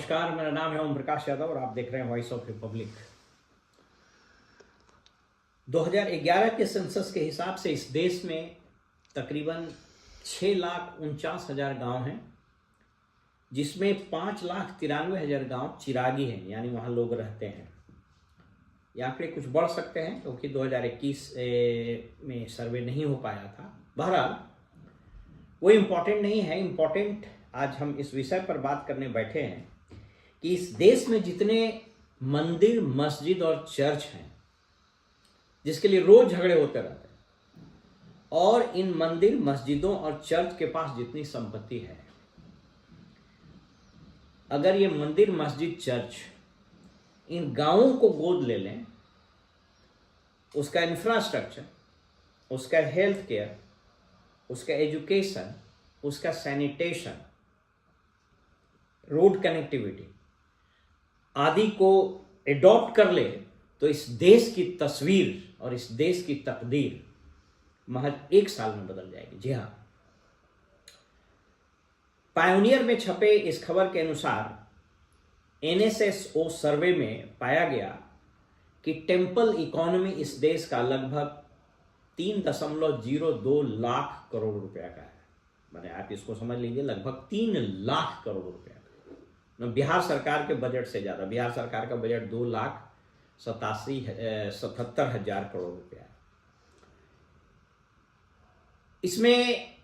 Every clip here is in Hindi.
नमस्कार, मेरा नाम है ओम प्रकाश यादव और आप देख रहे हैं वॉइस ऑफ रिपब्लिक। 2011 के सेंसस के हिसाब से इस देश में तकरीबन 6,49,000 गांव हैं, जिसमें 5,93,000 गांव चिरागी हैं, यानी वहां लोग रहते हैं। ये आंकड़े कुछ बढ़ सकते हैं क्योंकि 2021 में सर्वे नहीं हो पाया था। बहरहाल वो इम्पोर्टेंट नहीं है। इम्पोर्टेंट आज हम इस विषय पर बात करने बैठे हैं कि इस देश में जितने मंदिर, मस्जिद और चर्च हैं, जिसके लिए रोज झगड़े होते रहते हैं, और इन मंदिर, मस्जिदों और चर्च के पास जितनी संपत्ति है, अगर ये मंदिर, मस्जिद, चर्च इन गांवों को गोद ले लें, उसका इंफ्रास्ट्रक्चर, उसका हेल्थ केयर, उसका एजुकेशन, उसका सैनिटेशन, रोड कनेक्टिविटी आदि को एडॉप्ट कर ले, तो इस देश की तस्वीर और इस देश की तकदीर महज 1 साल में बदल जाएगी। जी हाँ, पायोनियर में छपे इस खबर के अनुसार NSSO सर्वे में पाया गया कि टेम्पल इकोनॉमी इस देश का लगभग 3.02 लाख करोड़ रुपया का है। मैंने आप इसको समझ लीजिए, लगभग 3 लाख करोड़ रुपया का। बिहार सरकार के बजट से ज्यादा। बिहार सरकार का बजट 2,77,000 करोड़ रुपया है। इसमें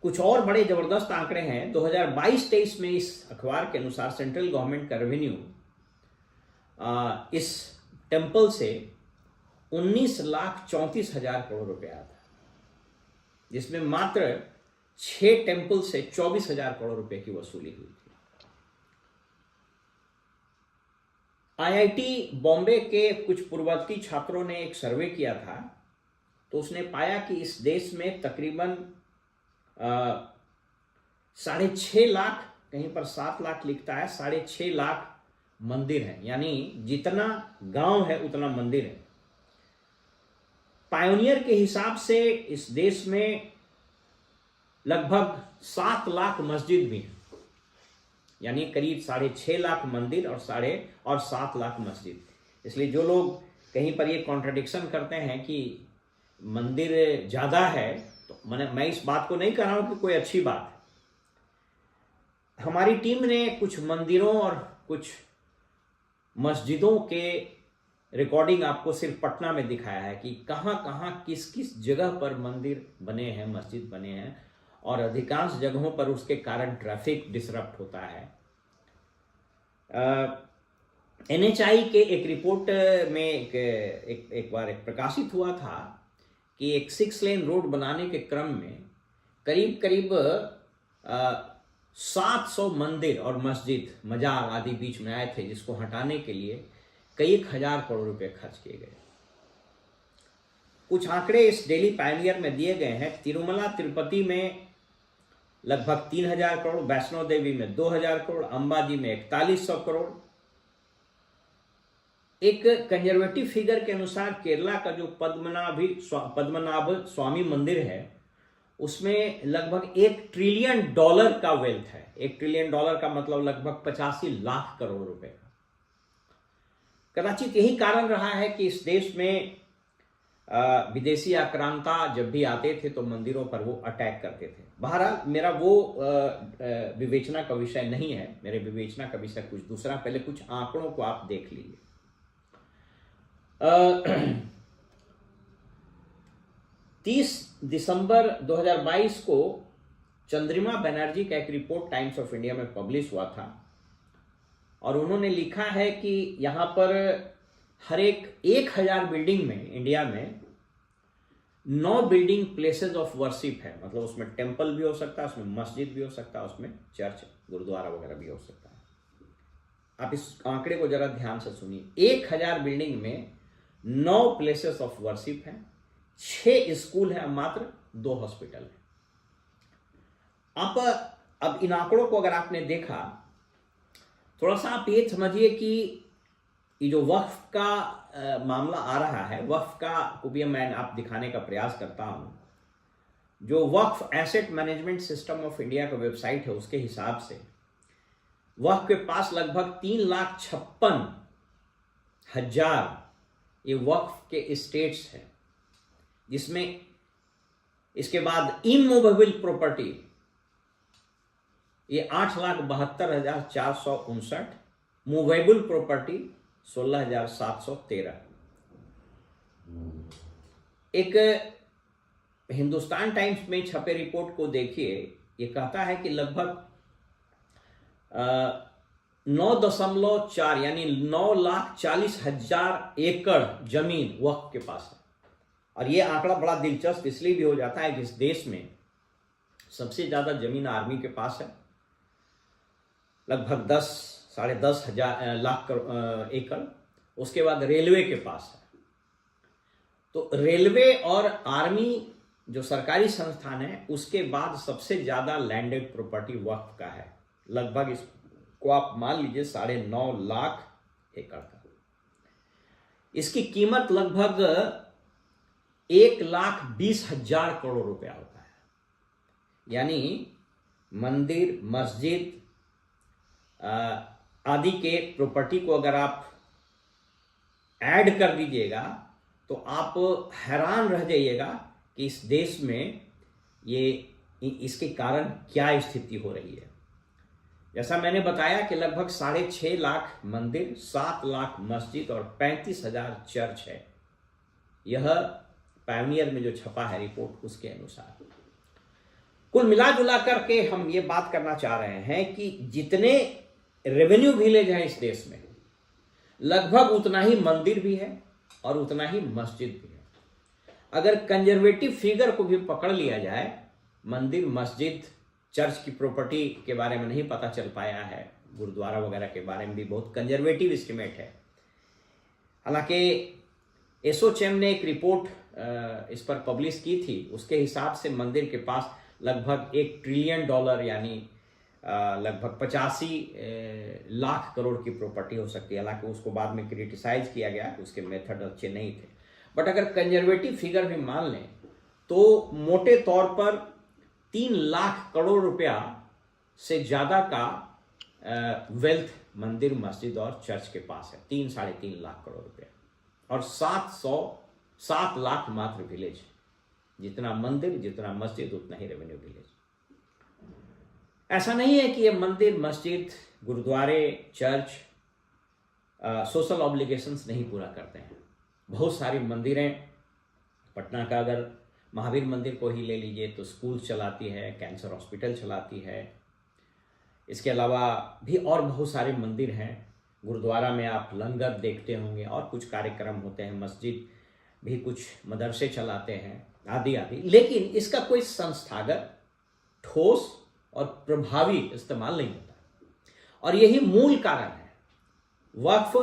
कुछ और बड़े जबरदस्त आंकड़े हैं। 2022-23 में इस अखबार के अनुसार सेंट्रल गवर्नमेंट का रेवेन्यू इस टेम्पल से 19,34,000 करोड़ रुपया था, जिसमें मात्र 6 टेम्पल से 24,000 करोड़ रुपए की वसूली हुई थी। IIT बॉम्बे के कुछ पूर्ववर्ती छात्रों ने एक सर्वे किया था, तो उसने पाया कि इस देश में तकरीबन 6.5 लाख, कहीं पर 7 लाख लिखता है, 6.5 लाख मंदिर हैं, यानी जितना गांव है उतना मंदिर है। पायोनियर के हिसाब से इस देश में लगभग 7 लाख मस्जिद भी हैं, यानी करीब 6.5 लाख मंदिर और 7 लाख मस्जिद। इसलिए जो लोग कहीं पर ये कॉन्ट्रडिक्शन करते हैं कि मंदिर ज्यादा है, तो मैं इस बात को नहीं कह रहा हूं कि कोई अच्छी बात है। हमारी टीम ने कुछ मंदिरों और कुछ मस्जिदों के रिकॉर्डिंग आपको सिर्फ पटना में दिखाया है कि कहां कहां किस किस जगह पर मंदिर बने हैं, मस्जिद बने हैं, और अधिकांश जगहों पर उसके कारण ट्रैफिक डिसरप्ट होता है। NHI के एक रिपोर्ट में एक बार प्रकाशित हुआ था कि एक 6 लेन रोड बनाने के क्रम में करीब 700 मंदिर और मस्जिद, मजार आदि बीच में आए थे, जिसको हटाने के लिए कई 1,000 करोड़ रुपए खर्च किए गए। कुछ आंकड़े इस डेली पायनियर में दिए गए हैं। तिरुमला तिरुपति में लगभग 3,000 करोड़, वैष्णो देवी में 2,000 करोड़, अंबाजी में 4,100 करोड़। एक कंजर्वेटिव फिगर के अनुसार केरला का जो पद्मनाभ स्वामी मंदिर है, उसमें लगभग $1 ट्रिलियन का वेल्थ है। $1 ट्रिलियन का मतलब लगभग 85 लाख करोड़ रुपए का। कदाचित यही कारण रहा है कि इस देश में विदेशी आक्रांता जब भी आते थे तो मंदिरों पर वो अटैक करते थे। बहरहाल मेरा वो विवेचना का विषय नहीं है। मेरे विवेचना का विषय कुछ दूसरा। पहले कुछ आंकड़ों को आप देख लीजिए। 30 दिसंबर 2022 को चंद्रिमा बनर्जी का एक रिपोर्ट टाइम्स ऑफ इंडिया में पब्लिश हुआ था, और उन्होंने लिखा है कि यहां पर हर एक 1,000 बिल्डिंग में, इंडिया में 9 बिल्डिंग प्लेसेस ऑफ वर्शिप है। मतलब उसमें टेम्पल भी हो सकता है, उसमें मस्जिद भी हो सकता है, उसमें चर्च, गुरुद्वारा वगैरह भी हो सकता है। आप इस आंकड़े को जरा ध्यान से सुनिए। 1,000 बिल्डिंग में 9 प्लेसेस ऑफ वर्शिप है, 6 स्कूल है, मात्र 2 हॉस्पिटल है। अब इन आंकड़ों को अगर आपने देखा, थोड़ा सा आप ये समझिए कि ये जो वक्फ का मामला आ रहा है, वक्फ का को भी मैं आप दिखाने का प्रयास करता हूं। जो Waqf asset management system of India का वेबसाइट है, उसके हिसाब से वक्फ के पास लगभग 3,56,000 ये वक्फ के स्टेट्स हैं, जिसमें इसके बाद इमूवेबल प्रॉपर्टी ये 8,72,459, मूवेबल प्रॉपर्टी 16,713। एक हिंदुस्तान टाइम्स में छपे रिपोर्ट को देखिए, ये कहता है कि लगभग 9.4 यानी 9,40,000 एकड़ जमीन वक्फ के पास है। और ये आंकड़ा बड़ा दिलचस्प इसलिए भी हो जाता है कि इस देश में सबसे ज्यादा जमीन आर्मी के पास है, लगभग 10-10.5 लाख एकड़। उसके बाद रेलवे के पास है। तो रेलवे और आर्मी जो सरकारी संस्थान है, उसके बाद सबसे ज्यादा लैंडेड प्रॉपर्टी वक्फ का है। लगभग इसको आप मान लीजिए 9.5 लाख एकड़ का। इसकी कीमत लगभग 1,20,000 करोड़ रुपया होता है। यानी मंदिर, मस्जिद आदि के प्रॉपर्टी को अगर आप ऐड कर दीजिएगा तो आप हैरान रह जाइएगा कि इस देश में ये इसके कारण क्या स्थिति हो रही है। जैसा मैंने बताया कि लगभग 6.5 लाख मंदिर, 7 लाख मस्जिद और 35,000 चर्च है। यह पायनियर में जो छपा है रिपोर्ट, उसके अनुसार कुल मिला जुला करके हम ये बात करना चाह रहे हैं कि जितने रेवेन्यू विलेज हैं इस देश में, लगभग उतना ही मंदिर भी है और उतना ही मस्जिद भी है। अगर कंजर्वेटिव फिगर को भी पकड़ लिया जाए, मंदिर, मस्जिद, चर्च की प्रॉपर्टी के बारे में नहीं पता चल पाया है, गुरुद्वारा वगैरह के बारे में भी बहुत कंजर्वेटिव एस्टिमेट है। हालांकि एसोचैम ने एक रिपोर्ट इस पर पब्लिश की थी, उसके हिसाब से मंदिर के पास लगभग $1 ट्रिलियन यानी लगभग 85 लाख करोड़ की प्रॉपर्टी हो सकती है। हालांकि उसको बाद में क्रिटिसाइज किया गया, उसके मेथड अच्छे नहीं थे। बट अगर कंजर्वेटिव फिगर भी मान लें तो मोटे तौर पर 3 लाख करोड़ रुपया से ज्यादा का वेल्थ मंदिर, मस्जिद और चर्च के पास है। 3-3.5 लाख करोड़ रुपया और 7 लाख मात्र विलेज। जितना मंदिर, जितना मस्जिद, उतना ही रेवेन्यू विलेज। ऐसा नहीं है कि ये मंदिर, मस्जिद, गुरुद्वारे, चर्च सोशल ऑब्लिगेशंस नहीं पूरा करते हैं। बहुत सारी मंदिरें, पटना का अगर महावीर मंदिर को ही ले लीजिए तो स्कूल चलाती है, कैंसर हॉस्पिटल चलाती है। इसके अलावा भी और बहुत सारे मंदिर हैं। गुरुद्वारा में आप लंगर देखते होंगे और कुछ कार्यक्रम होते हैं। मस्जिद भी कुछ मदरसे चलाते हैं, आदि आदि। लेकिन इसका कोई संस्थागत, ठोस और प्रभावी इस्तेमाल नहीं होता। और यही मूल कारण है। वक्फ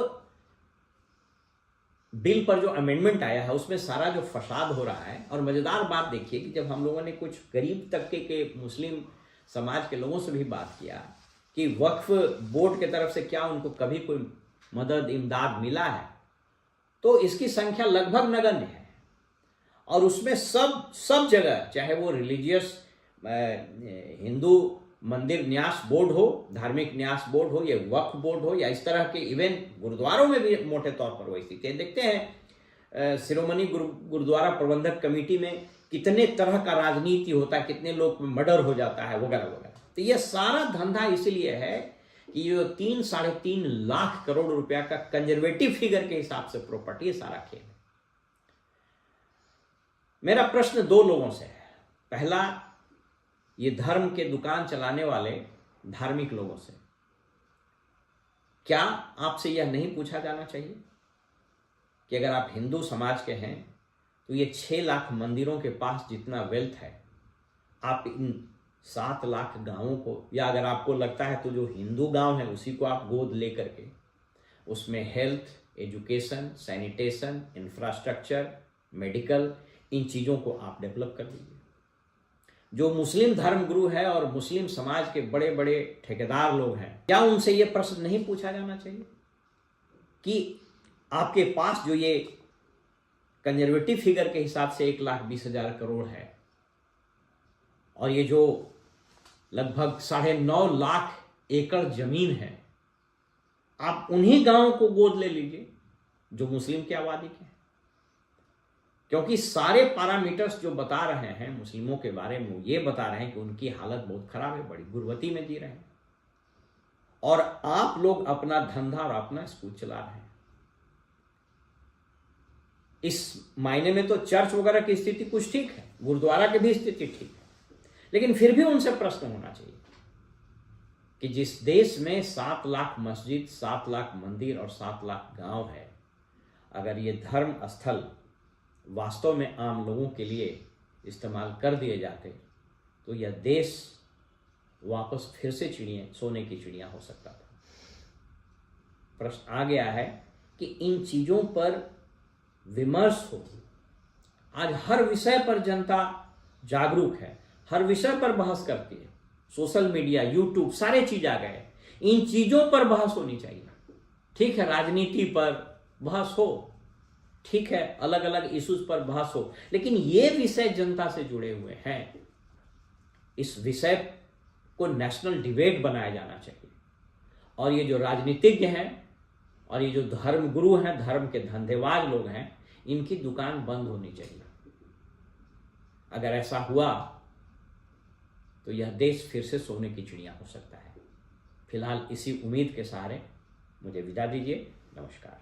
बिल पर जो अमेंडमेंट आया है, उसमें सारा जो फसाद हो रहा है। और मजेदार बात देखिए कि जब हम लोगों ने कुछ गरीब तबके के मुस्लिम समाज के लोगों से भी बात किया कि वक्फ बोर्ड की तरफ से क्या उनको कभी कोई मदद, इमदाद मिला है, तो इसकी संख्या लगभग नगण्य है। और उसमें सब जगह, चाहे वो रिलीजियस हिंदू मंदिर न्यास बोर्ड हो, धार्मिक न्यास बोर्ड हो, या वक्फ बोर्ड हो, या इस तरह के इवेंट गुरुद्वारों में भी मोटे तौर पर वही स्थिति है। देखते हैं शिरोमणि गुरुद्वारा प्रबंधक कमेटी में कितने तरह का राजनीति होता है, कितने लोग मर्डर हो जाता है, वगैरह वगैरह। तो यह सारा धंधा इसलिए है कि ये 3-3.5 लाख करोड़ रुपया का कंजर्वेटिव फिगर के हिसाब से प्रॉपर्टी है, सारा खेल। मेरा प्रश्न 2 लोगों से है। पहला, ये धर्म के दुकान चलाने वाले धार्मिक लोगों से, क्या आपसे यह नहीं पूछा जाना चाहिए कि अगर आप हिंदू समाज के हैं तो ये 6 लाख मंदिरों के पास जितना वेल्थ है, आप इन 7 लाख गांवों को, या अगर आपको लगता है तो जो हिंदू गांव है उसी को आप गोद ले करके उसमें health, education, sanitation, infrastructure, medical, इन चीज़ों को आप डेवलप कर दीजिए। जो मुस्लिम धर्मगुरु है और मुस्लिम समाज के बड़े बड़े ठेकेदार लोग हैं, क्या उनसे ये प्रश्न नहीं पूछा जाना चाहिए कि आपके पास जो ये कंजर्वेटिव फिगर के हिसाब से 1,20,000 करोड़ है, और ये जो लगभग 9.5 लाख एकड़ जमीन है, आप उन्हीं गांवों को गोद ले लीजिए जो मुस्लिम की आबादी के हैं, क्योंकि सारे पैरामीटर्स जो बता रहे हैं मुस्लिमों के बारे में, वो ये बता रहे हैं कि उनकी हालत बहुत खराब है, बड़ी गुर्बती में जी रहे हैं, और आप लोग अपना धंधा और अपना स्कूल चला रहे हैं। इस मायने में तो चर्च वगैरह की स्थिति कुछ ठीक है, गुरुद्वारा की भी स्थिति ठीक है, लेकिन फिर भी उनसे प्रश्न होना चाहिए कि जिस देश में 7 लाख मस्जिद, 7 लाख मंदिर और 7 लाख गांव है, अगर ये धर्म स्थल वास्तव में आम लोगों के लिए इस्तेमाल कर दिए जाते तो यह देश वापस फिर से सोने की चिड़िया हो सकता था। प्रश्न आ गया है कि इन चीजों पर विमर्श हो। आज हर विषय पर जनता जागरूक है, हर विषय पर बहस करती है, सोशल मीडिया, यूट्यूब, सारे चीज आ गए। इन चीजों पर बहस होनी चाहिए। ठीक है, राजनीति पर बहस हो, ठीक है, अलग अलग इश्यूज पर बहस हो, लेकिन ये विषय जनता से जुड़े हुए हैं, इस विषय को नेशनल डिबेट बनाया जाना चाहिए। और ये जो राजनीतिज्ञ हैं और ये जो धर्म गुरु हैं, धर्म के धंधेबाज लोग हैं, इनकी दुकान बंद होनी चाहिए। अगर ऐसा हुआ तो यह देश फिर से सोने की चिड़िया हो सकता है। फिलहाल इसी उम्मीद के सहारे मुझे विदा दीजिए। नमस्कार।